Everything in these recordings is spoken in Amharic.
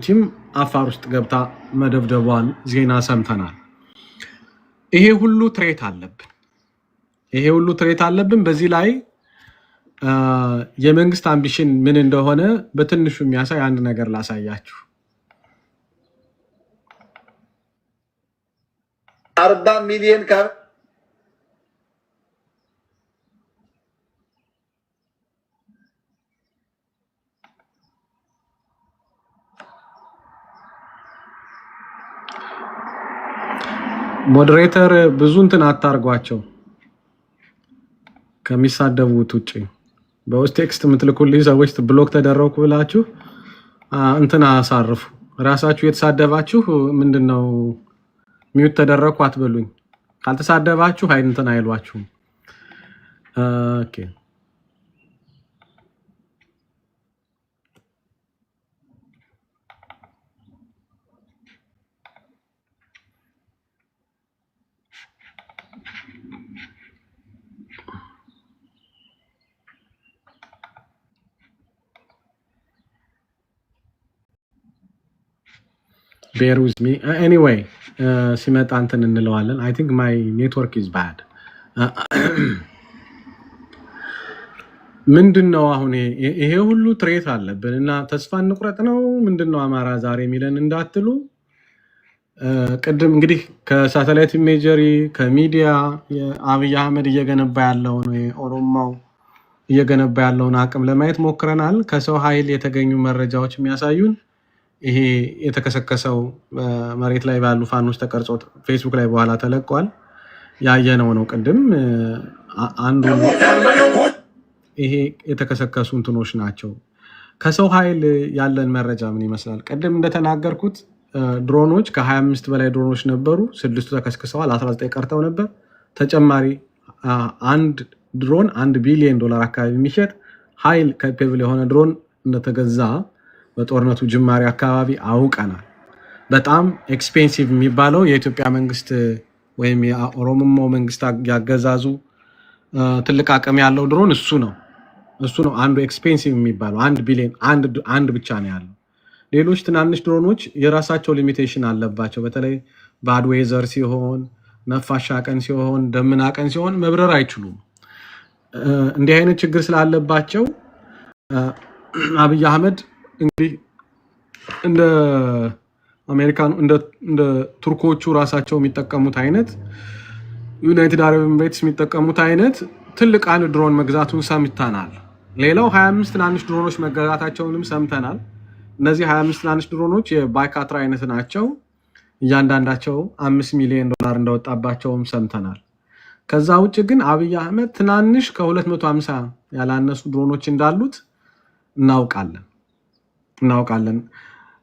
ያቺም አፋር ውስጥ ገብታ መደብደቧን ዜና ሰምተናል። ይሄ ሁሉ ትሬት አለብን። በዚህ ላይ የመንግስት አምቢሽን ምን እንደሆነ በትንሹ የሚያሳይ አንድ ነገር ላሳያችሁ። 40 ሚሊዮን ሞዴሬተር ብዙ እንትን አታርጓቸው ከሚሳደቡት ውጪ። በውስጥ ቴክስት የምትልኩልኝ ሰዎች ብሎክ ተደረኩ ብላችሁ እንትን አሳርፉ። ራሳችሁ የተሳደባችሁ ምንድነው ሚውት ተደረኩ አትበሉኝ። ካልተሳደባችሁ እንትን አይሏችሁም። ኦኬ bear with me. Anyway, ሲመጣ እንትን እንለዋለን. I think my network is bad. ምንድነው አሁን ይሄ ሁሉ ትሬት አለብን እና ተስፋ እንቁረጥ ነው ምንድነው አማራ ዛሬ የሚለን እንዳትሉ፣ ቅድም እንግዲህ ከሳተላይት ኢሜጀሪ ከሚዲያ አብይ አህመድ እየገነባ ያለውን ኦሮሞው እየገነባ ያለውን አቅም ለማየት ሞክረናል። ከሰው ኃይል የተገኙ መረጃዎች የሚያሳዩን ይሄ የተከሰከሰው መሬት ላይ ባሉ ፋኖች ተቀርጾ ፌስቡክ ላይ በኋላ ተለቋል። ያየነው ነው። ቅድም አንዱ ይሄ የተከሰከሱ እንትኖች ናቸው። ከሰው ኃይል ያለን መረጃ ምን ይመስላል? ቅድም እንደተናገርኩት ድሮኖች ከ25 በላይ ድሮኖች ነበሩ። 6ቱ ተከስክሰዋል፣ 19 ቀርተው ነበር። ተጨማሪ አንድ ድሮን $1 ቢሊዮን አካባቢ የሚሸጥ ኃይል ካፔብል የሆነ ድሮን እንደተገዛ በጦርነቱ ጅማሬ አካባቢ አውቀናል። በጣም ኤክስፔንሲቭ የሚባለው የኢትዮጵያ መንግስት ወይም የኦሮሞ መንግስት ያገዛዙ ትልቅ አቅም ያለው ድሮን እሱ ነው አንዱ ኤክስፔንሲቭ የሚባለው። 1 ቢሊዮን አንድ ብቻ ነው ያለው። ሌሎች ትናንሽ ድሮኖች የራሳቸው ሊሚቴሽን አለባቸው። በተለይ ባድ ዌዘር ሲሆን፣ ነፋሻ ቀን ሲሆን፣ ደመና ቀን ሲሆን መብረር አይችሉም። እንዲህ አይነት ችግር ስላለባቸው አብይ አህመድ እንግዲህ እንደ አሜሪካን እንደ ቱርኮቹ ራሳቸው የሚጠቀሙት አይነት ዩናይትድ አረብ ኤሚሬትስ የሚጠቀሙት አይነት ትልቅ አንድ ድሮን መግዛቱን ሰምተናል። ሌላው 25 ትናንሽ ድሮኖች መገዛታቸውንም ሰምተናል። እነዚህ 25 ትናንሽ ድሮኖች የባይካትራ አይነት ናቸው። እያንዳንዳቸው $5 ሚሊዮን እንደወጣባቸውም ሰምተናል። ከዛ ውጭ ግን አብይ አህመድ ትናንሽ ከ250 ያላነሱ ድሮኖች እንዳሉት እናውቃለን።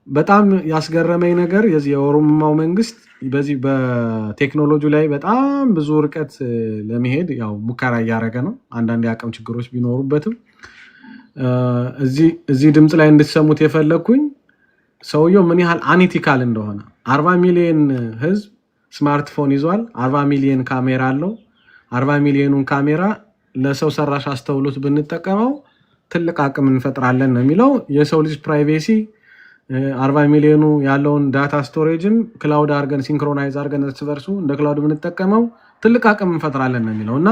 በጣም ያስገረመኝ ነገር የኦሮሞማው መንግስት በዚህ በቴክኖሎጂ ላይ በጣም ብዙ ርቀት ለመሄድ ያው ሙከራ እያደረገ ነው። አንዳንድ የአቅም ችግሮች ቢኖሩበትም እዚህ ድምፅ ላይ እንድትሰሙት የፈለኩኝ ሰውየው ምን ያህል አኒቲካል እንደሆነ። 40 ሚሊዮን ህዝብ ስማርትፎን ይዟል። 40 ሚሊዮን ካሜራ አለው። 40 ሚሊዮኑን ካሜራ ለሰው ሰራሽ አስተውሎት ብንጠቀመው ትልቅ አቅም እንፈጥራለን ነው የሚለው። የሰው ልጅ ፕራይቬሲ 40 ሚሊዮኑ ያለውን ዳታ ስቶሬጅም ክላውድ አድርገን ሲንክሮናይዝ አድርገን እርስ በርሱ እንደ ክላውድ ብንጠቀመው ትልቅ አቅም እንፈጥራለን ነው የሚለው እና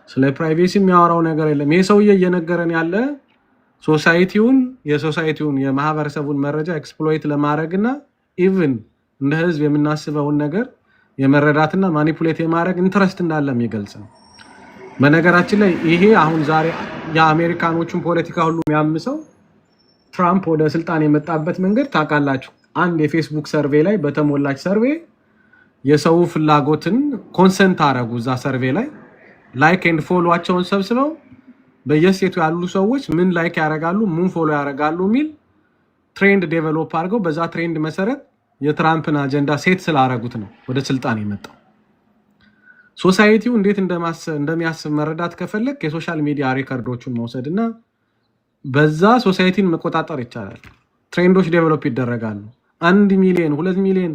ስለ ፕራይቬሲ የሚያወራው ነገር የለም። ይሄ ሰውዬ እየነገረን ያለ የሶሳይቲውን የማህበረሰቡን መረጃ ኤክስፕሎይት ለማድረግና ኢቭን እንደ ህዝብ የምናስበውን ነገር የመረዳትና ማኒፑሌት የማድረግ ኢንትረስት እንዳለ የሚገልጽ ነው። በነገራችን ላይ ይሄ አሁን ዛሬ የአሜሪካኖቹን ፖለቲካ ሁሉ የሚያምሰው ትራምፕ ወደ ስልጣን የመጣበት መንገድ ታውቃላችሁ። አንድ የፌስቡክ ሰርቬይ ላይ በተሞላች ሰርቬይ የሰው ፍላጎትን ኮንሰንት አደረጉ። እዛ ሰርቬይ ላይ ላይክ ኤንድ ፎሎዋቸውን ሰብስበው በየስቴቱ ያሉ ሰዎች ምን ላይክ ያደርጋሉ፣ ምን ፎሎ ያደርጋሉ የሚል ትሬንድ ዴቨሎፕ አድርገው በዛ ትሬንድ መሰረት የትራምፕን አጀንዳ ሴት ስላደረጉት ነው ወደ ስልጣን የመጣው። ሶሳይቲው እንዴት እንደሚያስብ መረዳት ከፈለክ የሶሻል ሚዲያ ሪከርዶቹን መውሰድና በዛ ሶሳይቲን መቆጣጠር ይቻላል። ትሬንዶች ዴቨሎፕ ይደረጋሉ። 1 ሚሊዮን 2 ሚሊዮን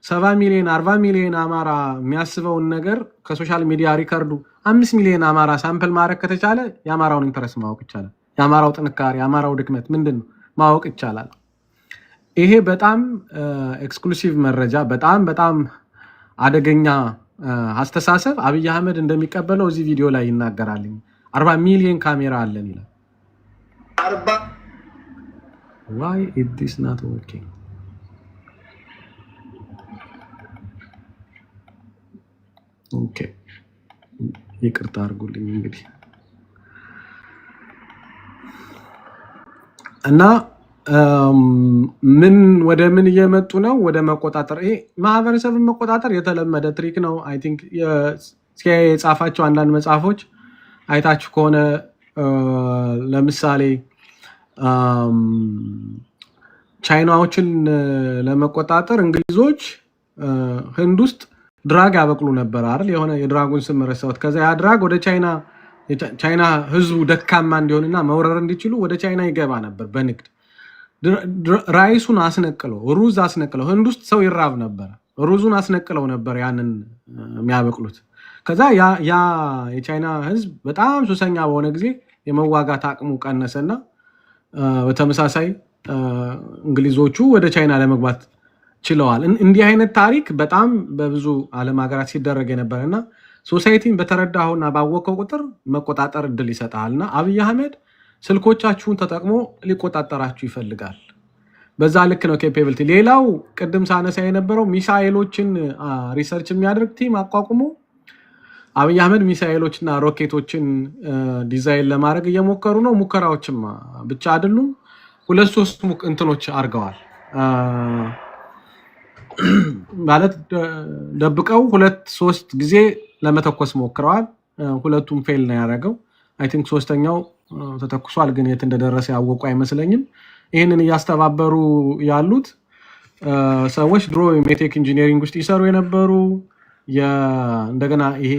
7 ሚሊዮን 40 ሚሊዮን አማራ የሚያስበውን ነገር ከሶሻል ሚዲያ ሪከርዱ 5 ሚሊዮን አማራ ሳምፕል ማድረግ ከተቻለ የአማራውን ኢንተረስት ማወቅ ይቻላል። የአማራው ጥንካሬ፣ የአማራው ድክመት ምንድነው ማወቅ ይቻላል። ይሄ በጣም ኤክስክሉሲቭ መረጃ በጣም አደገኛ አስተሳሰብ አብይ አህመድ እንደሚቀበለው እዚህ ቪዲዮ ላይ ይናገራል። 40 ሚሊዮን ካሜራ አለን ይላል። 40 why is this not working? ኦኬ ይቅርታ አድርጉልኝ እንግዲህ እና ምን ወደ ምን እየመጡ ነው? ወደ መቆጣጠር። ይሄ ማህበረሰብን መቆጣጠር የተለመደ ትሪክ ነው። አይ ቲንክ ሲአይኤ የጻፋቸው አንዳንድ መጽሐፎች አይታችሁ ከሆነ ለምሳሌ ቻይናዎችን ለመቆጣጠር እንግሊዞች ህንድ ውስጥ ድራግ ያበቅሉ ነበር አይደል? የሆነ የድራጉን ስም ረሳሁት። ከዛ ያ ድራግ ወደ ቻይና ህዝቡ ደካማ እንዲሆንና መውረር እንዲችሉ ወደ ቻይና ይገባ ነበር በንግድ። ራይሱን አስነቅለው ሩዝ አስነቅለው ህንድ ውስጥ ሰው ይራብ ነበር። ሩዙን አስነቅለው ነበር ያንን የሚያበቅሉት። ከዛ ያ የቻይና ህዝብ በጣም ሱሰኛ በሆነ ጊዜ የመዋጋት አቅሙ ቀነሰና በተመሳሳይ እንግሊዞቹ ወደ ቻይና ለመግባት ችለዋል። እንዲህ አይነት ታሪክ በጣም በብዙ ዓለም ሀገራት ሲደረግ የነበረና ሶሳይቲን በተረዳኸውና ባወቀው ቁጥር መቆጣጠር እድል ይሰጣልና አብይ አህመድ ስልኮቻችሁን ተጠቅሞ ሊቆጣጠራችሁ ይፈልጋል። በዛ ልክ ነው ኬፓቢሊቲ። ሌላው ቅድም ሳነሳ የነበረው ሚሳኤሎችን ሪሰርች የሚያደርግ ቲም አቋቁሞ አብይ አህመድ ሚሳኤሎችና ሮኬቶችን ዲዛይን ለማድረግ እየሞከሩ ነው። ሙከራዎችም ብቻ አይደሉም፣ 2-3 እንትኖች አድርገዋል። ማለት ደብቀው 2-3 ጊዜ ለመተኮስ ሞክረዋል። ሁለቱም ፌል ነው ያደረገው። አይ ቲንክ ሶስተኛው ተተኩሷል፣ ግን የት እንደደረሰ ያወቁ አይመስለኝም። ይህንን እያስተባበሩ ያሉት ሰዎች ድሮ ሜቴክ ኢንጂነሪንግ ውስጥ ይሰሩ የነበሩ እንደገና ይሄ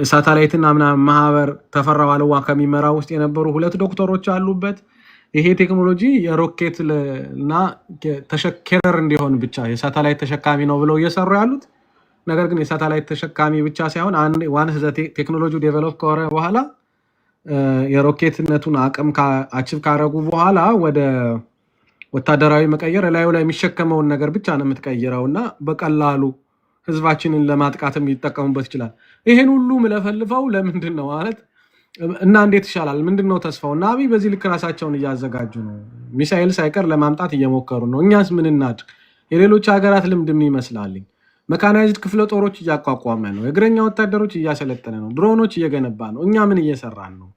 የሳተላይትና ምናምን ማህበር ተፈራ ዋልዋ ከሚመራ ውስጥ የነበሩ 2 ዶክተሮች አሉበት። ይሄ ቴክኖሎጂ የሮኬት እና ተሸካሪ እንዲሆን ብቻ የሳተላይት ተሸካሚ ነው ብለው እየሰሩ ያሉት። ነገር ግን የሳተላይት ተሸካሚ ብቻ ሳይሆን ዋንስ ቴክኖሎጂ ዴቨሎፕ ከሆነ በኋላ የሮኬትነቱን አቅም አቺቭ ካረጉ በኋላ ወደ ወታደራዊ መቀየር ላዩ ላይ የሚሸከመውን ነገር ብቻ ነው የምትቀይረው እና በቀላሉ ህዝባችንን ለማጥቃትም ይጠቀሙበት ይችላል። ይሄን ሁሉ ምለፈልፈው ለምንድን ነው ማለት እና እንዴት ይሻላል? ምንድነው ተስፋው? እና አብይ በዚህ ልክ ራሳቸውን እያዘጋጁ ነው። ሚሳኤል ሳይቀር ለማምጣት እየሞከሩ ነው። እኛስ ምን እናድርግ? የሌሎች ሀገራት ልምድ ምን ይመስላል? መካናይዝድ ክፍለ ጦሮች እያቋቋመ ነው። የእግረኛ ወታደሮች እያሰለጠነ ነው። ድሮኖች እየገነባ ነው። እኛ ምን እየሰራን ነው?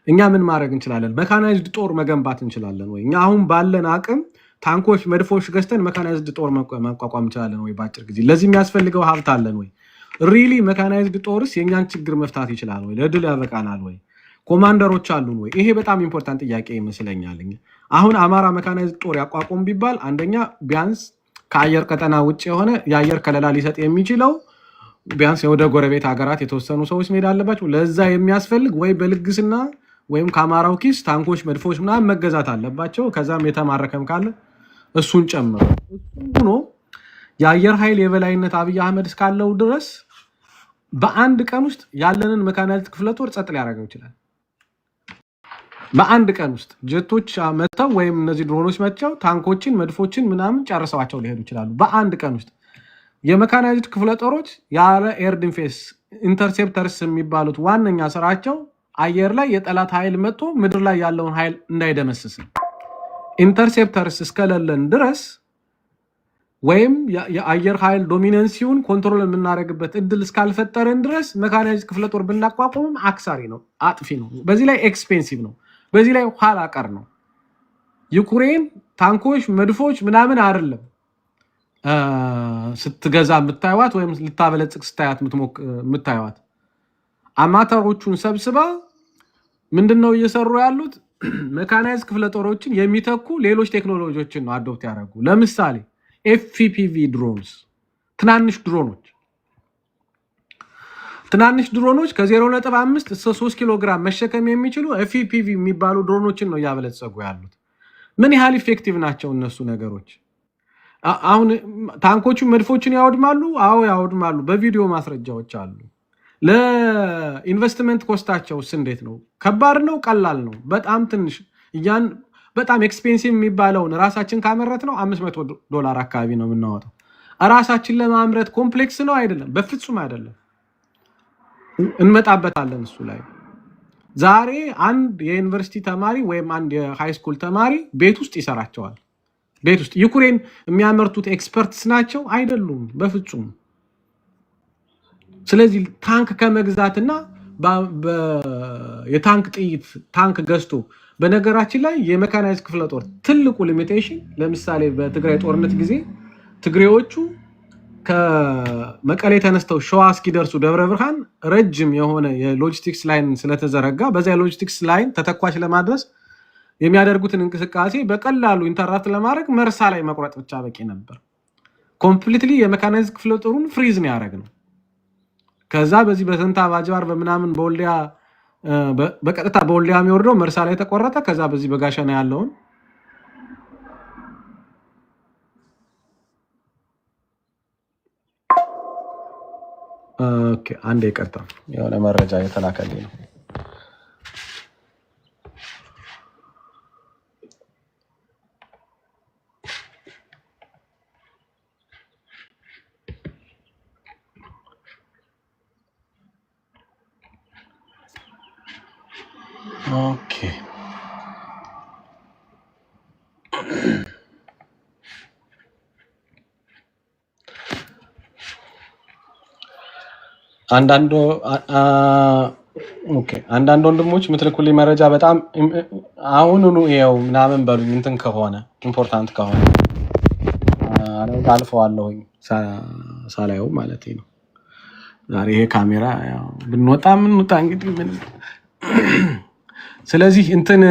እኛ ምን ማድረግ እንችላለን? መካናይዝድ ጦር መገንባት እንችላለን ወይ? እኛ አሁን ባለን አቅም ታንኮች፣ መድፎች ገዝተን መካናይዝድ ጦር ማቋቋም እንችላለን ወይ? በአጭር ጊዜ ለዚህ የሚያስፈልገው ሀብት አለን ወይ? ሪሊ መካናይዝድ ጦርስ የእኛን ችግር መፍታት ይችላል ወይ? ለድል ያበቃናል ወይ? ኮማንደሮች አሉን ወይ? ይሄ በጣም ኢምፖርታንት ጥያቄ ይመስለኛል። አሁን አማራ መካናይዝድ ጦር ያቋቁም ቢባል አንደኛ ቢያንስ ከአየር ቀጠና ውጭ የሆነ የአየር ከለላ ሊሰጥ የሚችለው ቢያንስ ወደ ጎረቤት ሀገራት የተወሰኑ ሰዎች መሄድ አለባቸው። ለዛ የሚያስፈልግ ወይ በልግስና ወይም ከአማራው ኪስ ታንኮች፣ መድፎች ምናምን መገዛት አለባቸው። ከዛም የተማረከም ካለ እሱን ጨምሮ ሆኖ የአየር ኃይል የበላይነት አብይ አህመድ እስካለው ድረስ በአንድ ቀን ውስጥ ያለንን መካናይዝድ ክፍለ ጦር ጸጥ ሊያደርገው ይችላል። በአንድ ቀን ውስጥ ጀቶች መጥተው ወይም እነዚህ ድሮኖች መጥተው ታንኮችን፣ መድፎችን ምናምን ጨርሰዋቸው ሊሄዱ ይችላሉ። በአንድ ቀን ውስጥ የመካናይዝድ ክፍለ ጦሮች ያለ ኤር ዲፌንስ ኢንተርሴፕተርስ የሚባሉት ዋነኛ ስራቸው አየር ላይ የጠላት ኃይል መጥቶ ምድር ላይ ያለውን ኃይል እንዳይደመስስ። ኢንተርሴፕተርስ እስከሌለን ድረስ ወይም የአየር ኃይል ዶሚናንሲውን ኮንትሮል የምናደርግበት እድል እስካልፈጠረን ድረስ መካናይዝድ ክፍለ ጦር ብናቋቁምም አክሳሪ ነው፣ አጥፊ ነው። በዚህ ላይ ኤክስፔንሲቭ ነው። በዚህ ላይ ኋላ ቀር ነው። ዩክሬን ታንኮች፣ መድፎች ምናምን አይደለም ስትገዛ የምታዩዋት ወይም ልታበለጽግ ስታያት የምታዩዋት። አማተሮቹን ሰብስባ ምንድነው እየሰሩ ያሉት? መካናይዝድ ክፍለ ጦሮችን የሚተኩ ሌሎች ቴክኖሎጂዎችን ነው አዶፕት ያደረጉ። ለምሳሌ ኤፍፒቪ ድሮንስ፣ ትናንሽ ድሮኖች ከ0.5 እስከ 3 ኪሎ ግራም መሸከም የሚችሉ ኤፍፒቪ የሚባሉ ድሮኖችን ነው እያበለጸጉ ያሉት። ምን ያህል ኢፌክቲቭ ናቸው እነሱ ነገሮች? አሁን ታንኮቹን፣ መድፎችን ያወድማሉ? አዎ ያወድማሉ። በቪዲዮ ማስረጃዎች አሉ። ለኢንቨስትመንት ኮስታቸውስ እንዴት ነው? ከባድ ነው? ቀላል ነው? በጣም ትንሽ። በጣም ኤክስፔንሲቭ የሚባለውን ራሳችን ካመረት ነው $500 አካባቢ ነው የምናወጣው። ራሳችን ለማምረት ኮምፕሌክስ ነው አይደለም፣ በፍጹም አይደለም። እንመጣበታለን እሱ ላይ። ዛሬ አንድ የዩኒቨርሲቲ ተማሪ ወይም አንድ የሃይ ስኩል ተማሪ ቤት ውስጥ ይሰራቸዋል። ቤት ውስጥ ዩክሬን የሚያመርቱት ኤክስፐርትስ ናቸው አይደሉም፣ በፍጹም። ስለዚህ ታንክ ከመግዛትና የታንክ ጥይት ታንክ ገዝቶ በነገራችን ላይ የሜካናይዝድ ክፍለ ጦር ትልቁ ሊሚቴሽን ለምሳሌ በትግራይ ጦርነት ጊዜ ትግሬዎቹ ከመቀሌ ተነስተው ሸዋ እስኪደርሱ ደብረ ብርሃን ረጅም የሆነ የሎጂስቲክስ ላይን ስለተዘረጋ በዛ የሎጂስቲክስ ላይን ተተኳሽ ለማድረስ የሚያደርጉትን እንቅስቃሴ በቀላሉ ኢንተራፕት ለማድረግ መርሳ ላይ መቁረጥ ብቻ በቂ ነበር። ኮምፕሊትሊ የሜካናይዝድ ክፍለ ጦሩን ፍሪዝ ነው ያደረግነው። ከዛ በዚህ በሰንታ ባጅባር በምናምን በወልዲያ በቀጥታ በወልዲያ የሚወርደው መርሳ ላይ ተቆረጠ። ከዛ በዚህ በጋሸና ያለውን ኦኬ አንዴ ይቅርታ፣ የሆነ መረጃ የተላከልኝ ነው። ኦኬ አንዳንድ ወንድሞች የምትልኩልኝ መረጃ በጣም አሁኑኑ ይኸው ምናምን በሉኝ። እንትን ከሆነ ኢምፖርታንት ከሆነ አልፈዋለሁኝ ሳላየው ማለት ነው። ዛሬ ይሄ ካሜራ ብንወጣ ምንወጣ እንግዲህ ምን። ስለዚህ እንትን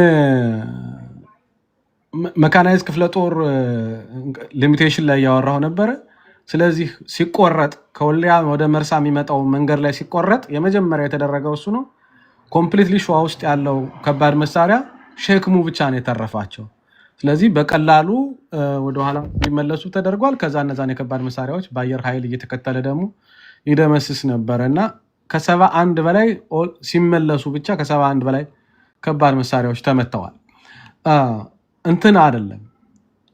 መካናይዝድ ክፍለ ጦር ሊሚቴሽን ላይ ያወራው ነበረ። ስለዚህ ሲቆረጥ ከወልዲያ ወደ መርሳ የሚመጣው መንገድ ላይ ሲቆረጥ የመጀመሪያ የተደረገው እሱ ነው። ኮምፕሊትሊ ሸዋ ውስጥ ያለው ከባድ መሳሪያ ሸክሙ ብቻ ነው የተረፋቸው። ስለዚህ በቀላሉ ወደኋላ ሊመለሱ ተደርጓል። ከዛ እነዛን የከባድ መሳሪያዎች በአየር ኃይል እየተከተለ ደግሞ ይደመስስ ነበረ እና ከ71 በላይ ሲመለሱ ብቻ ከ71 በላይ ከባድ መሳሪያዎች ተመተዋል። እንትን አይደለም።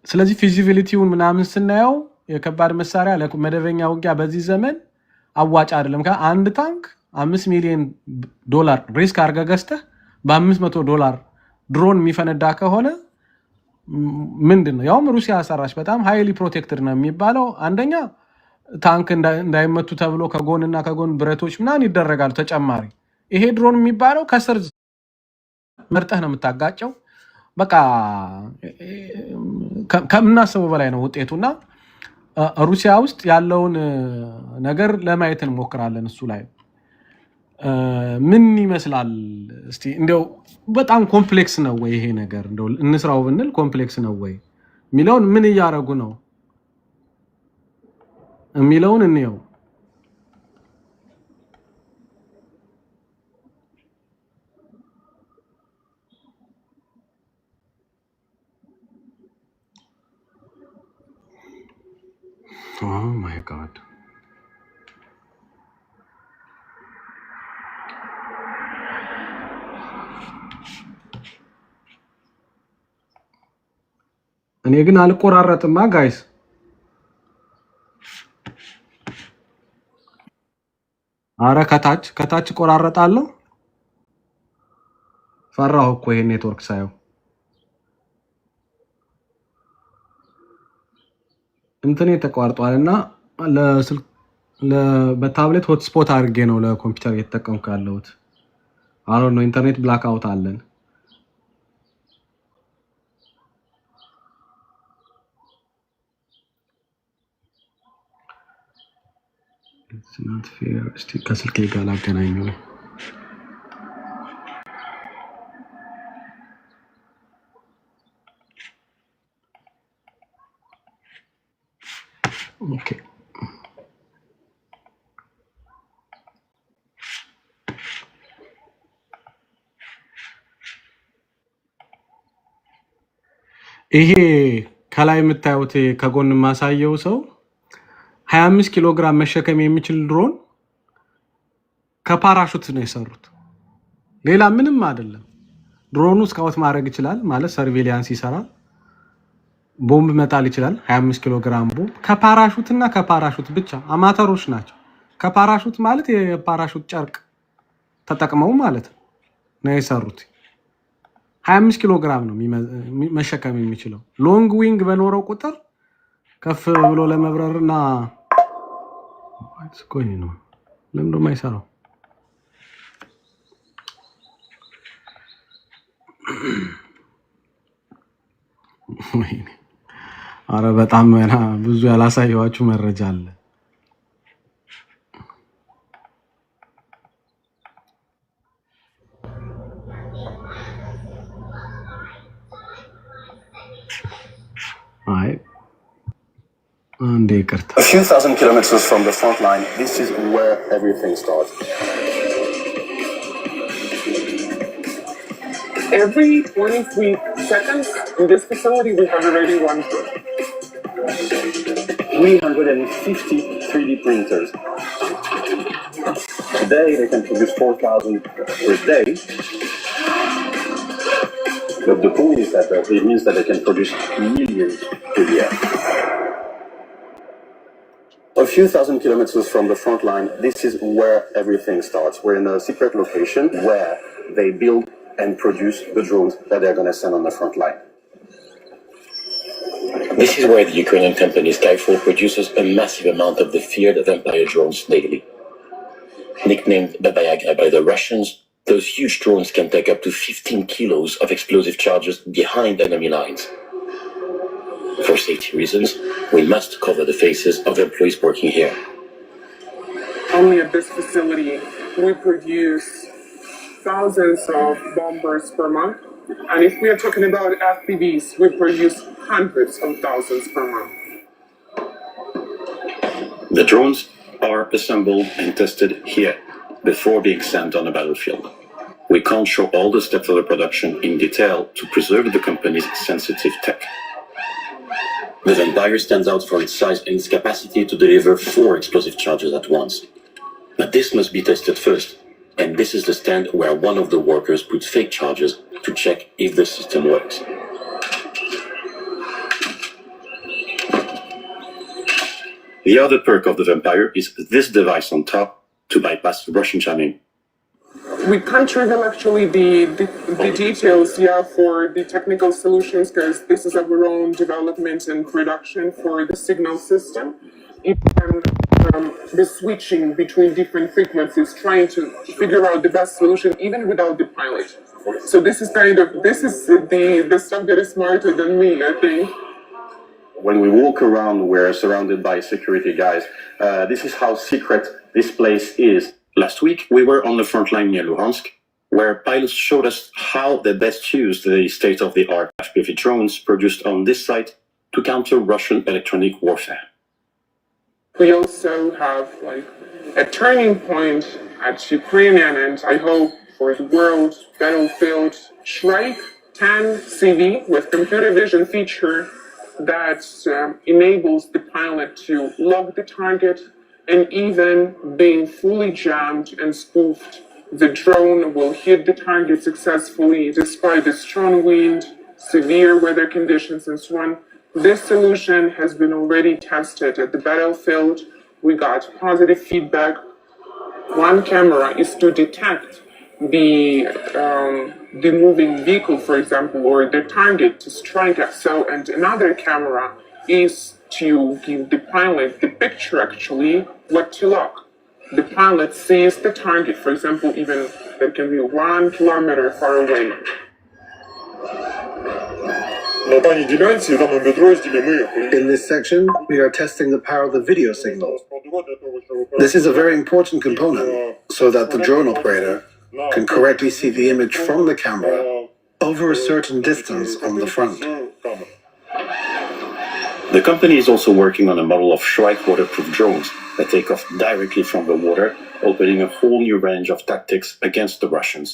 ስለዚህ ፊዚቢሊቲውን ምናምን ስናየው የከባድ መሳሪያ ለመደበኛ ውጊያ በዚህ ዘመን አዋጭ አይደለም። ከአንድ ታንክ $5 ሚሊዮን ሪስክ አድርገህ ገዝተህ $500 ድሮን የሚፈነዳ ከሆነ ምንድን ነው? ያውም ሩሲያ ሰራሽ በጣም ሃይሊ ፕሮቴክትድ ነው የሚባለው። አንደኛ ታንክ እንዳይመቱ ተብሎ ከጎንና ከጎን ብረቶች ምናምን ይደረጋሉ ተጨማሪ። ይሄ ድሮን የሚባለው ከስር መርጠህ ነው የምታጋጨው። በቃ ከምናስበው በላይ ነው ውጤቱና ሩሲያ ውስጥ ያለውን ነገር ለማየት እንሞክራለን። እሱ ላይ ምን ይመስላል እስቲ እንደው በጣም ኮምፕሌክስ ነው ወይ ይሄ ነገር? እንደው እንስራው ብንል ኮምፕሌክስ ነው ወይ የሚለውን ምን እያደረጉ ነው የሚለውን እንየው። Oh my God. እኔ ግን አልቆራረጥማ ጋይስ። አረ ከታች ቆራረጣለሁ። ፈራሁ እኮ ይሄን ኔትወርክ ሳየው። እንትን ተቋርጧል እና በታብሌት ሆትስፖት አድርጌ ነው ለኮምፒውተር እየተጠቀምኩ ያለሁት። አሁን ነው ኢንተርኔት ብላክ አውት አለን። እስቲ ከስልኬ ጋር ላገናኘው ነው። ኦኬ ይሄ ከላይ የምታዩት ከጎን ማሳየው ሰው 25 ኪሎ ግራም መሸከም የሚችል ድሮን ከፓራሹት ነው የሰሩት። ሌላ ምንም አይደለም። ድሮኑ ስካውት ማድረግ ይችላል ማለት ሰርቬሊያንስ ይሰራል። ቦምብ መጣል ይችላል 25 ኪሎ ግራም ቦምብ ከፓራሹት እና ከፓራሹት ብቻ። አማተሮች ናቸው። ከፓራሹት ማለት የፓራሹት ጨርቅ ተጠቅመው ማለት ነው የሰሩት። 25 ኪሎ ግራም ነው መሸከም የሚችለው። ሎንግ ዊንግ በኖረው ቁጥር ከፍ ብሎ ለመብረርና ቆይ ነው ለምን ነው የማይሰራው? አረ በጣም ብዙ ያላሳየኋችሁ መረጃ አለ። አይ አንዴ ይቅርታ። A few thousand kilometers from the front line, this is where everything starts. Every 23 seconds in this facility, we have already one drone. 350 3D printers. Today, they can produce 4,000 per day. But the point is that it means that they can produce millions per year. A few thousand kilometers from the front line, this is where everything starts. We're in a secret location where they build and produce the drones that they're going to send on the front line. This is where the Ukrainian company Skyfall produces a massive amount of the feared Vampire drones daily. Nicknamed Baba Yaga by the Russians, those huge drones can take up to 15 kilos of explosive charges behind enemy lines. For safety reasons, we must cover the faces of employees working here. Only at this facility, we produce thousands of bombers per month. And if we are talking about FPVs, we produce hundreds of thousands per month. The drones are assembled and tested here before being sent on the battlefield. We can't show all the steps of the production in detail to preserve the company's sensitive tech. The Vampire stands out for its size and its capacity to deliver 4 explosive charges at once. But this must be tested first, and this is the stand where one of the workers puts fake charges to check if the system works. The other perk of the Vampire is this device on top to bypass Russian jamming. We can't reveal actually the details, for the technical solutions, because this is our own development and production for the signal system. The switching between different frequencies, trying to figure out the best solution even without the pilot. So this is the stuff that is smarter than me, I think. When we walk around, we're surrounded by security guys. This is how secret this place is. Last week, we were on the front line near Luhansk, where pilots showed us how they best use the state-of-the-art FPV drones produced on this site to counter Russian electronic warfare. We also have a turning point at Ukrainian and I hope for the world battlefield Shrike 10 CV with computer vision feature that enables the pilot to log the target, and even being fully jammed and spoofed, the drone will hit the target successfully despite the strong wind, severe weather conditions, and so on. This solution has been already tested at the battlefield. We got positive feedback. One camera is to detect the moving vehicle, for example, or the target to strike at. So, and another camera is to give the pilot the picture actually what to lock. The pilot sees the target, for example, even that can be 1 kilometer far away. In this section, we are testing the power of the video signal. This is a very important component so that the drone operator can correctly see the image from the camera over a certain distance on the front. The company is also working on a model of Shrike waterproof drones that take off directly from the water, opening a whole new range of tactics against the Russians.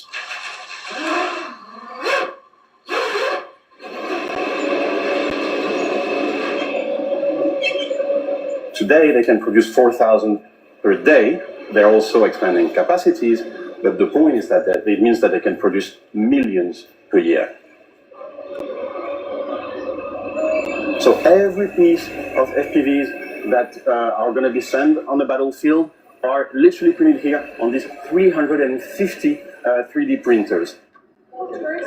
Today, they can produce 4,000 per day. They're also expanding capacities, but the point is that it means that they can produce millions per year. So every piece of FPVs that are going to be sent on the battlefield are literally printed here on these 350 3D printers.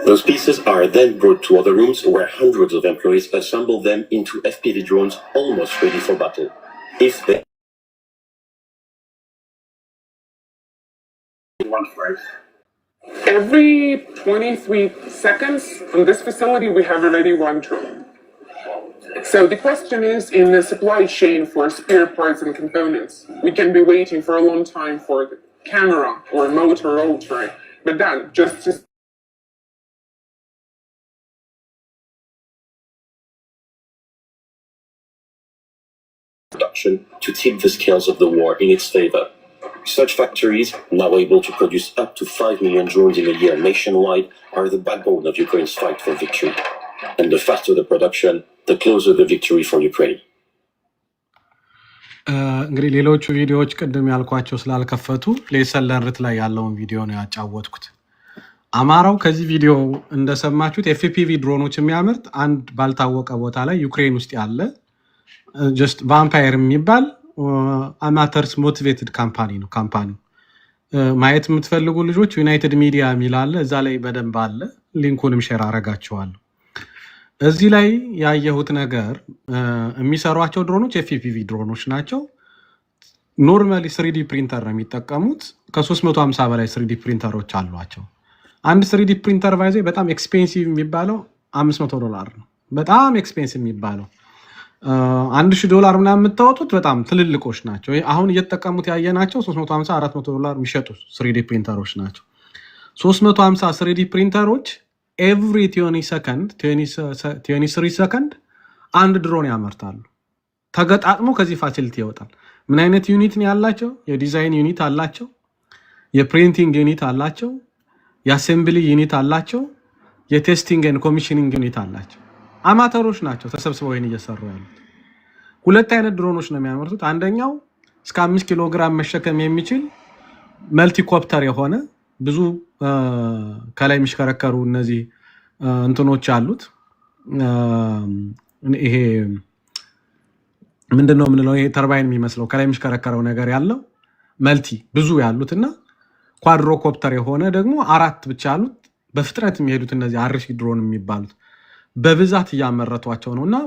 Those pieces are then brought to other rooms where hundreds of employees assemble them into FPV drones almost ready for battle. If they one flight. Every 23 seconds in this facility, we have already one drone. So the question is, in the supply chain for spare parts and components, we can be waiting for a long time for the camera or motor altering, but then just to production to tip the scales of the war in its favor. Such factories, now able to produce up to 5 million drones in a year nationwide, are the backbone of Ukraine's fight for victory. And the faster the production, the closer the victory for Ukraine. እንግዲህ ሌሎቹ ቪዲዮዎች ቅድም ያልኳቸው ስላልከፈቱ ሌሰን ለርት ላይ ያለውን ቪዲዮ ነው ያጫወትኩት። አማራው ከዚህ ቪዲዮ እንደሰማችሁት ኤፍፒቪ ድሮኖች የሚያመርት አንድ ባልታወቀ ቦታ ላይ ዩክሬን ውስጥ ያለ ጀስት ቫምፓየር የሚባል አማተርስ ሞቲቬትድ ካምፓኒ ነው። ካምፓኒው ማየት የምትፈልጉ ልጆች ዩናይትድ ሚዲያ የሚል አለ፣ እዛ ላይ በደንብ አለ። ሊንኩንም ሼር አረጋችኋለሁ። እዚህ ላይ ያየሁት ነገር የሚሰሯቸው ድሮኖች ኤፍፒቪ ድሮኖች ናቸው። ኖርማሊ 3ዲ ፕሪንተር ነው የሚጠቀሙት። ከ350 በላይ 3ዲ ፕሪንተሮች አሏቸው። አንድ 3ዲ ፕሪንተር ባይዘ በጣም ኤክስፔንሲቭ የሚባለው $500 ነው። በጣም ኤክስፔንሲቭ የሚባለው $1000 ምናምን የምታወጡት በጣም ትልልቆች ናቸው። አሁን እየተጠቀሙት ያየናቸው $350 $400 የሚሸጡ 3ዲ ፕሪንተሮች ናቸው። 350 3ዲ ፕሪንተሮች ኤቭሪ 23 ሰከንድ አንድ ድሮን ያመርታሉ። ተገጣጥሞ ከዚህ ፋሲሊቲ ይወጣል። ምን አይነት ዩኒት ነው ያላቸው? የዲዛይን ዩኒት አላቸው፣ የፕሪንቲንግ ዩኒት አላቸው፣ የአሴምብሊ ዩኒት አላቸው፣ የቴስቲንግ ኤንድ ኮሚሽኒንግ ዩኒት አላቸው። አማተሮች ናቸው ተሰብስበው ይሄን እየሰሩ ያሉት። ሁለት አይነት ድሮኖች ነው የሚያመርቱት። አንደኛው እስከ 5 ኪሎ ግራም መሸከም የሚችል መልቲኮፕተር የሆነ ብዙ ከላይ የሚሽከረከሩ እነዚህ እንትኖች አሉት። ይሄ ምንድነው የምንለው? ይሄ ተርባይን የሚመስለው ከላይ የሚሽከረከረው ነገር ያለው መልቲ ብዙ ያሉትና ኳድሮኮፕተር የሆነ ደግሞ 4 ብቻ ያሉት በፍጥነት የሚሄዱት እነዚህ አርሲ ድሮን የሚባሉት በብዛት እያመረቷቸው ነውና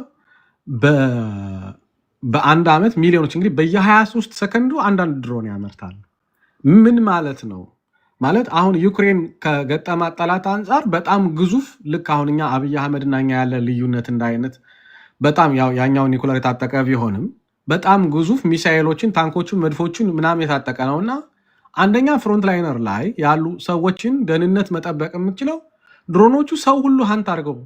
በአንድ አመት ሚሊዮኖች እንግዲህ በየ23 ሰከንዱ አንዳንድ ድሮን ያመርታሉ። ምን ማለት ነው? ማለት አሁን ዩክሬን ከገጠማት ጠላት አንጻር በጣም ግዙፍ፣ ልክ አሁን እኛ አብይ አህመድና እኛ ያለ ልዩነት እንዳይነት በጣም ያኛው ኒኩለር የታጠቀ ቢሆንም በጣም ግዙፍ ሚሳኤሎችን፣ ታንኮችን፣ መድፎችን ምናምን የታጠቀ ነውና አንደኛ ፍሮንት ላይነር ላይ ያሉ ሰዎችን ደህንነት መጠበቅ የምትችለው ድሮኖቹ ሰው ሁሉ ሀንት አድርገው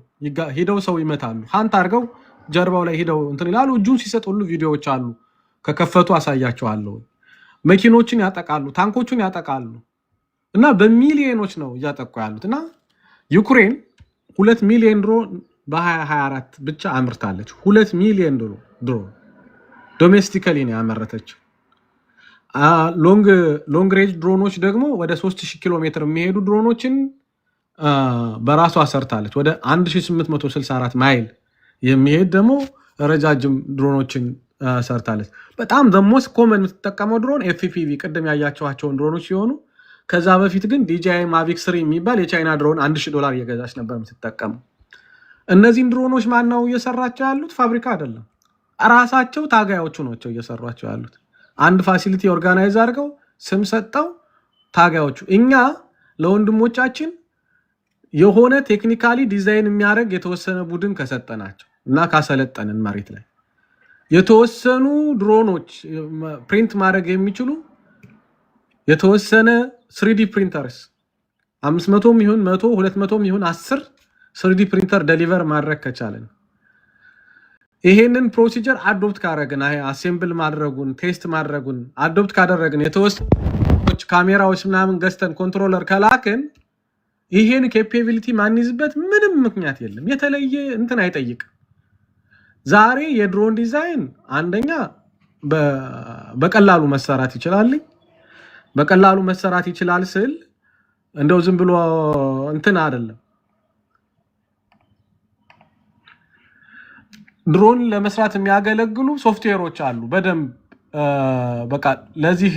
ሄደው ሰው ይመታሉ። ሀንት አድርገው ጀርባው ላይ ሄደው እንትን ይላሉ። እጁን ሲሰጥ ሁሉ ቪዲዮዎች አሉ፣ ከከፈቱ አሳያቸዋለሁ። መኪኖችን ያጠቃሉ፣ ታንኮችን ያጠቃሉ እና በሚሊዮኖች ነው እያጠቁ ያሉት። እና ዩክሬን 2 ሚሊዮን ድሮን በ2024 ብቻ አምርታለች። 2 ሚሊዮን ድሮን ዶሜስቲካሊ ነው ያመረተችው። ሎንግ ሬንጅ ድሮኖች ደግሞ ወደ 3000 ኪሎ ሜትር የሚሄዱ ድሮኖችን በራሷ ሰርታለች። ወደ 1864 ማይል የሚሄድ ደግሞ ረጃጅም ድሮኖችን ሰርታለች። በጣም ደሞስ ኮመን የምትጠቀመው ድሮን ኤፍፒቪ ቅድም ያያቸዋቸውን ድሮኖች ሲሆኑ ከዛ በፊት ግን DJI Mavic 3 የሚባል የቻይና ድሮን $1000 እየገዛች ነበር የምትጠቀመው። እነዚህን ድሮኖች ማነው እየሰራቸው ያሉት? ፋብሪካ አይደለም፣ ራሳቸው ታጋዮቹ ናቸው እየሰሯቸው ያሉት። አንድ ፋሲሊቲ ኦርጋናይዝ አድርገው ስም ሰጠው ታጋዮቹ። እኛ ለወንድሞቻችን የሆነ ቴክኒካሊ ዲዛይን የሚያደርግ የተወሰነ ቡድን ከሰጠናቸው እና ካሰለጠንን መሬት ላይ የተወሰኑ ድሮኖች ፕሪንት ማድረግ የሚችሉ የተወሰነ 3D ፕሪንተርስ 500 ይሁን 100 200 ይሁን 10 3D ፕሪንተር ዴሊቨር ማድረግ ከቻለን ይሄንን ፕሮሲጀር አዶፕት ካደረግን አሴምብል ማድረጉን ቴስት ማድረጉን አዶፕት ካደረግን የተወሰኑ ካሜራዎች ምናምን ገዝተን ኮንትሮለር ከላክን ይሄን ኬፓቢሊቲ ማንይዝበት ምንም ምክንያት የለም። የተለየ እንትን አይጠይቅም። ዛሬ የድሮን ዲዛይን አንደኛ በቀላሉ መሰራት ይችላል። በቀላሉ መሰራት ይችላል ስል እንደው ዝም ብሎ እንትን አይደለም። ድሮን ለመስራት የሚያገለግሉ ሶፍትዌሮች አሉ በደንብ በቃ ለዚህ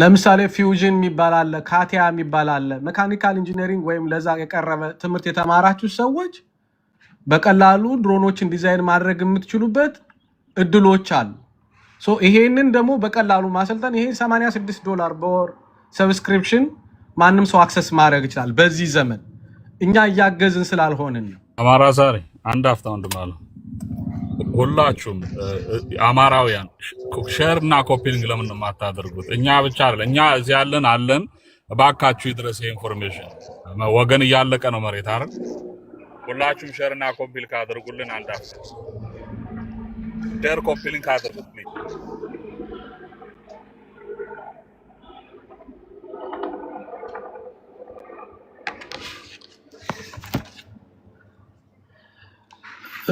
ለምሳሌ ፊውዥን የሚባል አለ ካቲያ የሚባል አለ ሜካኒካል ኢንጂነሪንግ ወይም ለዛ የቀረበ ትምህርት የተማራችሁ ሰዎች በቀላሉ ድሮኖችን ዲዛይን ማድረግ የምትችሉበት እድሎች አሉ ሶ ይሄንን ደግሞ በቀላሉ ማሰልጠን ይሄ $86 በወር ሰብስክሪፕሽን ማንንም ሰው አክሰስ ማድረግ ይችላል በዚህ ዘመን እኛ ያገዝን ስላልሆነን አማራ ዛሬ አንድ አፍታ ወንድማለ ሁላችሁም አማራውያን ሼር እና ኮፒ ሊንክ ለምን ማታደርጉት እኛ ብቻ አይደል እኛ እዚህ አለን ባካችሁ ይድረስ ኢንፎርሜሽን ወገን እያለቀ ነው መሬት አይደል ሁላችሁም ሼር እና ኮፒ ሊንክ አድርጉልን አንድ አፍታ ሼር ኮፒ ሊንክ አድርጉት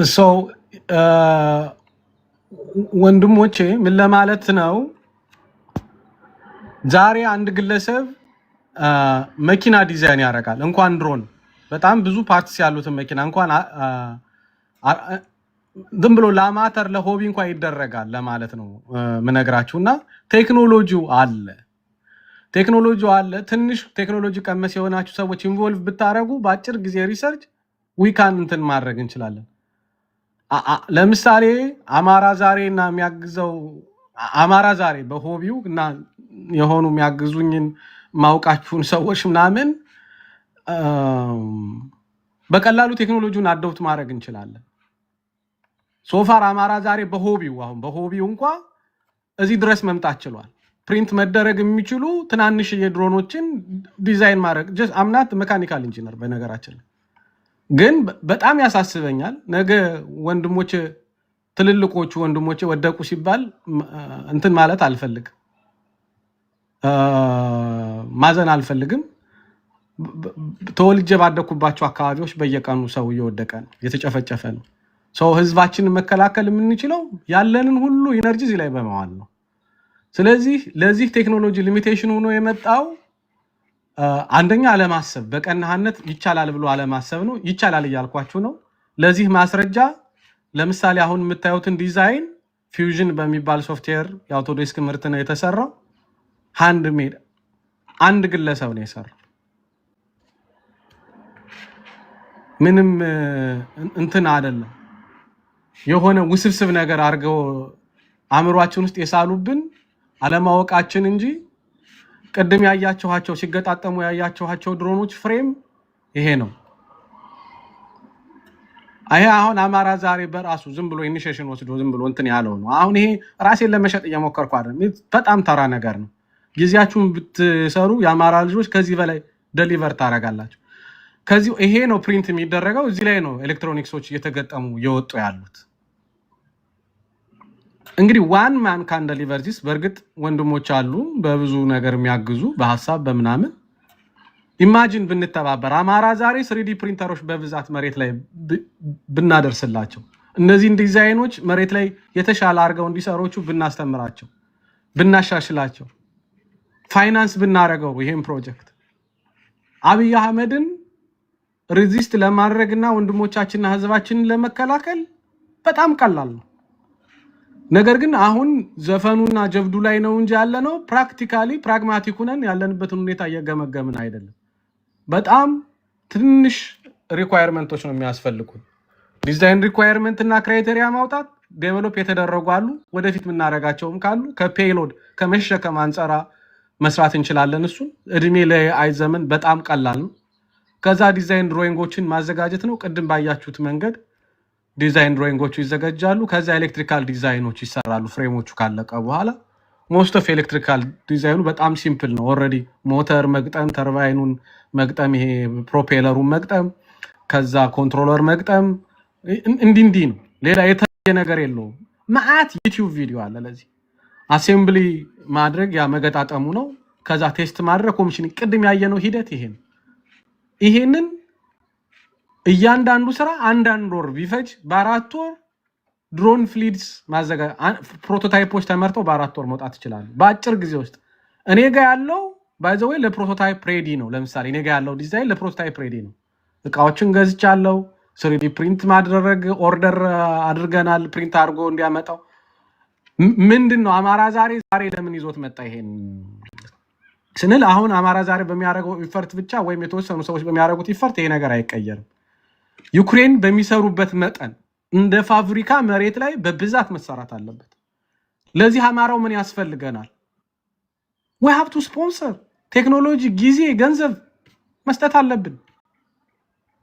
so ወንድሞቼ ምን ለማለት ነው ዛሬ አንድ ግለሰብ መኪና ዲዛይን ያደርጋል እንኳን ድሮን በጣም ብዙ ፓርትስ ያሉትን መኪና እንኳን ዝም ብሎ ለአማተር ለሆቢ እንኳን ይደረጋል ለማለት ነው ምነግራችሁና ቴክኖሎጂው አለ ትንሽ ቴክኖሎጂ ቀመስ የሆናችሁ ሰዎች ኢንቮልቭ ብታረጉ በአጭር ጊዜ ሪሰርች ዊካን እንትን ማድረግ እንችላለን ለምሳሌ አማራ ዛሬና የሚያግዘው አማራ ዛሬ በሆቢው እና የሆኑ የሚያግዙኝን ማውቃችሁን ሰዎች ምናምን በቀላሉ ቴክኖሎጂውን አዶፕት ማድረግ እንችላለን ሶፋር አማራ ዛሬ በሆቢው እንኳን እዚህ ድረስ መምጣት ችሏል ፕሪንት መደረግ የሚችሉ ትናንሽ የድሮኖችን ዲዛይን ማድረግ just I'm not mechanical engineer በነገራችን ግን በጣም ያሳስበኛል ነገ ወንድሞቼ ትልልቆቹ ወንድሞቼ ወደቁ ሲባል እንትን ማለት አልፈልግም ማዘን አልፈልግም ተወልጄ ባደኩባቸው አካባቢዎች በየቀኑ ሰው እየወደቀ ነው የተጨፈጨፈ ነው ሰው ህዝባችንን መከላከል የምንችለው ያለንን ሁሉ ኢነርጂ እዚህ ላይ በመዋል ነው ስለዚህ ለዚህ ቴክኖሎጂ ሊሚቴሽን ሆኖ የመጣው አንደኛ አለማሰብ በቀናህነት ይቻላል ብሎ አለማሰብ ነው ይቻላል ይያልኳችሁ ነው ለዚህ ማስረጃ ለምሳሌ አሁን የምታዩትን ዲዛይን ፊውዥን በሚባል ሶፍትዌር የአውቶዴስክ ምርት ነው የተሰራው ሃንድ ሜድ አንድ ግለሰብ ነው የሰራው ምንም እንትን አይደለም የሆነ ውስብስብ ነገር አርገው አምሯችን ውስጥ የሳሉብን አለማወቃችን እንጂ ቀደም ያያችኋቸው ሲገጣጠሙ ያያችኋቸው ድሮኖች ፍሬም ይሄ ነው አሁን አማራ ዛሬ በራሱ ዝም ብሎ ኢኒሺዬሽን ወስዶ ዝም ብሎ እንትን ያለው ነው አሁን ይሄ ራሴን ለመሸጥ እየሞከርኩ አይደል በጣም ተራ ነገር ነው ጊዜያችሁን ብትሰሩ የአማራ ልጆች ከዚህ በላይ ዴሊቨር ታረጋላችሁ ከዚህ ይሄ ነው ፕሪንት የሚደረገው እዚህ ላይ ነው ኤሌክትሮኒክሶች እየተገጠሙ እየወጡ ያሉት እንግዲህ ዋን ማን ካን ዴሊቨር ዲስ በርግጥ ወንድሞች አሉ በብዙ ነገር የሚያግዙ በሐሳብ በመናምን ኢማጂን ብንተባበር አማራ ዛሬ 3D ፕሪንተሮች በብዛት መሬት ላይ ብናደርስላቸው እነዚህን ዲዛይኖች መሬት ላይ የተሻለ አርገው እንዲሰሩቹ ብናስተምራቸው ብናሻሽላቸው ፋይናንስ ብናረጋው ይሄን ፕሮጀክት አብይ አህመድን ሬዚስት ለማድረግና ወንድሞቻችንና ህዝባችንን ለመከላከል በጣም ቀላል ነው ነገር ግን አሁን ዘፈኑና ጀብዱ ላይ ነው እንጂ ያለ ነው ፕራክቲካሊ ፕራግማቲክ ሆነን ያለንበትን ሁኔታ እየገመገምን አይደለም በጣም ትንሽ ሪኳየርመንቶች ነው የሚያስፈልጉን ዲዛይን ሪኳየርመንት እና ክራይቴሪያ ማውጣት ዴቨሎፕ የተደረጉ አሉ ወደፊት ምናረጋቸውም ካሉ ከፔይሎድ ከመሸከም አንፃራ መስራት እንችላለን እሱ እድሜ ላይ አይዘመን በጣም ቀላል ነው ከዛ ዲዛይን ድሮይንጎችን ማዘጋጀት ነው ቅድም ባያችሁት መንገድ ዲዛይን ድሮይንጎቹ ይዘጋጃሉ ከዛ ኤሌክትሪካል ዲዛይኖች ይሰራሉ ፍሬሞቹ ካለቀ በኋላ ሞስት ኦፍ ኤሌክትሪካል ዲዛይኑ በጣም ሲምፕል ነው ኦሬዲ ሞተር መግጠም ተርባይኑን መግጠም ይሄ ፕሮፔለሩን መግጠም ከዛ ኮንትሮለር መግጠም እንዲ ነው ሌላ የተለየ ነገር የለውም ማአት ዩቲዩብ ቪዲዮ አለ ለዚህ አሴምብሊ ማድረግ ያ መገጣጠሙ ነው ከዛ ቴስት ማድረግ ኮሚሽን ቅድም ያየነው ሂደት ይሄንን እያንዳንዱ ስራ አንዳንድ ወር ቢፈጅ በአራት ወር ድሮን ፍሊድስ ማዘጋ ፕሮቶታይፖች ተመርተው በአራት ወር መውጣት ይችላሉ በአጭር ጊዜ ውስጥ እኔ ጋር ያለው ባይ ዘ ዌይ ለፕሮቶታይፕ ሬዲ ነው። ለምሳሌ እኔ ጋር ያለው ዲዛይን ለፕሮቶታይፕ ሬዲ ነው። እቃዎችን ገዝቻለሁ። 3D ፕሪንት ማድረግ ኦርደር አድርገናል። ፕሪንት አድርጎ እንዲያመጣው ምንድነው አማራ ዛሬ ለምን ይዞት መጣ? ይሄን ስንል አሁን አማራ ዛሬ በሚያደርገው ኢፈርት ብቻ ወይም የተወሰኑ ሰዎች በሚያደርጉት ኢፈርት ይሄ ነገር አይቀየርም። ዩክሬን በሚሰሩበት መጠን እንደ ፋብሪካ መሬት ላይ በብዛት መሰራት አለበት። ለዚህ አማራው ምን ያስፈልገናል? we have to sponsor ቴክኖሎጂ፣ ጊዜ፣ ገንዘብ መስጠት አለብን።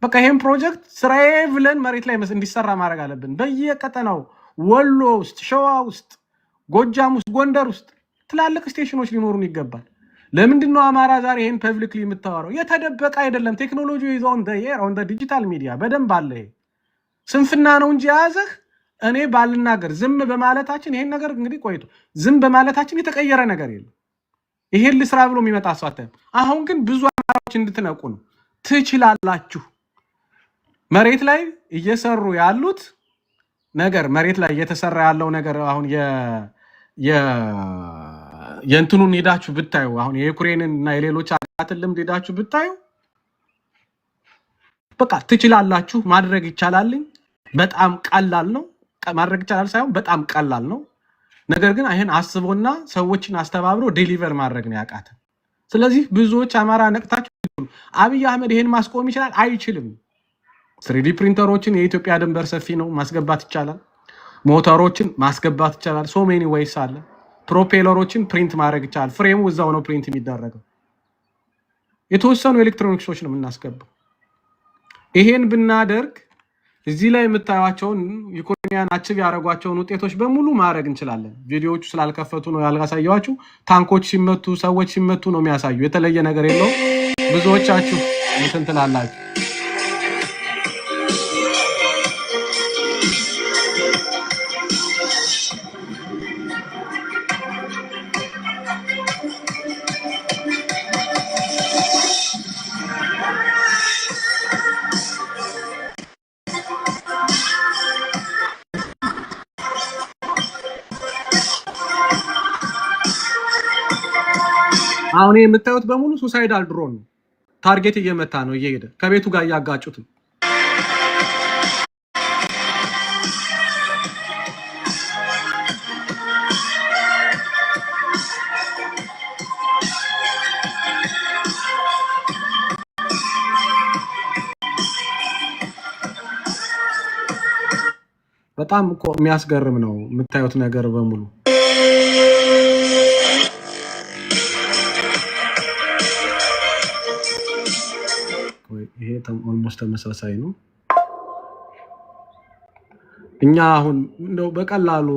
በቃ ይሄን ፕሮጀክት ስራዬ ብለን መሬት ላይ እንዲሰራ ማድረግ አለብን። በየቀጠናው ወሎ ውስጥ፣ ሸዋ ውስጥ፣ ጎጃም ውስጥ፣ ጎንደር ውስጥ ትላልቅ ስቴሽኖች ሊኖሩን ይገባል። ለምንድነው አማራ ዛሬ ይሄን ፐብሊክሊ የምታወራው? የተደበቀ አይደለም። ቴክኖሎጂ is on the air on the digital media በደንብ አለ። ይሄ ስንፍና ነው እንጂ ያዘህ እኔ ባልናገር ዝም በማለታችን ይሄን ነገር እንግዲህ ቆይቶ ዝም በማለታችን የተቀየረ ነገር የለም። ይሄን ልስራ ብሎ የሚመጣ ሰው አሁን ግን ብዙ አማራዎች እንድትነቁ ነው። ትችላላችሁ። መሬት ላይ እየሰሩ ያሉት ነገር መሬት ላይ እየተሰራ ያለው ነገር አሁን የእንትኑን ሄዳችሁ ብታዩ አሁን የዩክሬንን እና የሌሎች አገራትን ልምድ ሄዳችሁ ብታዩ በቃ ትችላላችሁ። ማድረግ ይቻላል። በጣም ቀላል ነው። ማድረግ ይቻላል ሳይሆን በጣም ቀላል ነው። ነገር ግን ይሄን አስቦና ሰዎችን አስተባብሮ ዴሊቨር ማድረግ ነው ያቃተ። ስለዚህ ብዙዎች አማራ ነቅታችሁ አብይ አህመድ ይሄን ማስቆም ይችላል? አይችልም። 3D ፕሪንተሮችን የኢትዮጵያ ድንበር ሰፊ ነው፣ ማስገባት ይቻላል። ሞተሮችን ማስገባት ይቻላል። ሶ ሜኒ ዌይስ አለ። ፕሮፔለሮችን ፕሪንት ማድረግ ይቻላል። ፍሬሙ እዛው ነው ፕሪንት የሚደረገው። የተወሰኑ ኤሌክትሮኒክሶች ነው የምናስገባው። ይሄን ብናደርግ እዚህ ላይ የምታዩዋቸውን ዩክሬኒያን አቺቭ ያደረጓቸውን ውጤቶች በሙሉ ማድረግ እንችላለን። ቪዲዮዎቹ ስላልከፈቱ ነው ያልጋሳየዋችሁ። ታንኮች ሲመቱ፣ ሰዎች ሲመቱ ነው የሚያሳዩ። የተለየ ነገር የለውም። ብዙዎቻችሁ እንትን ትላላችሁ። አሁን የምታዩት በሙሉ ሱሳይዳል ድሮን ነው። ታርጌት እየመታ ነው እየሄደ ከቤቱ ጋር እያጋጩት ነው። በጣም እኮ የሚያስገርም ነው የምታዩት ነገር በሙሉ። ይሄ ኦልሞስት ተመሳሳይ ነው። እኛ አሁን እንደው በቀላሉ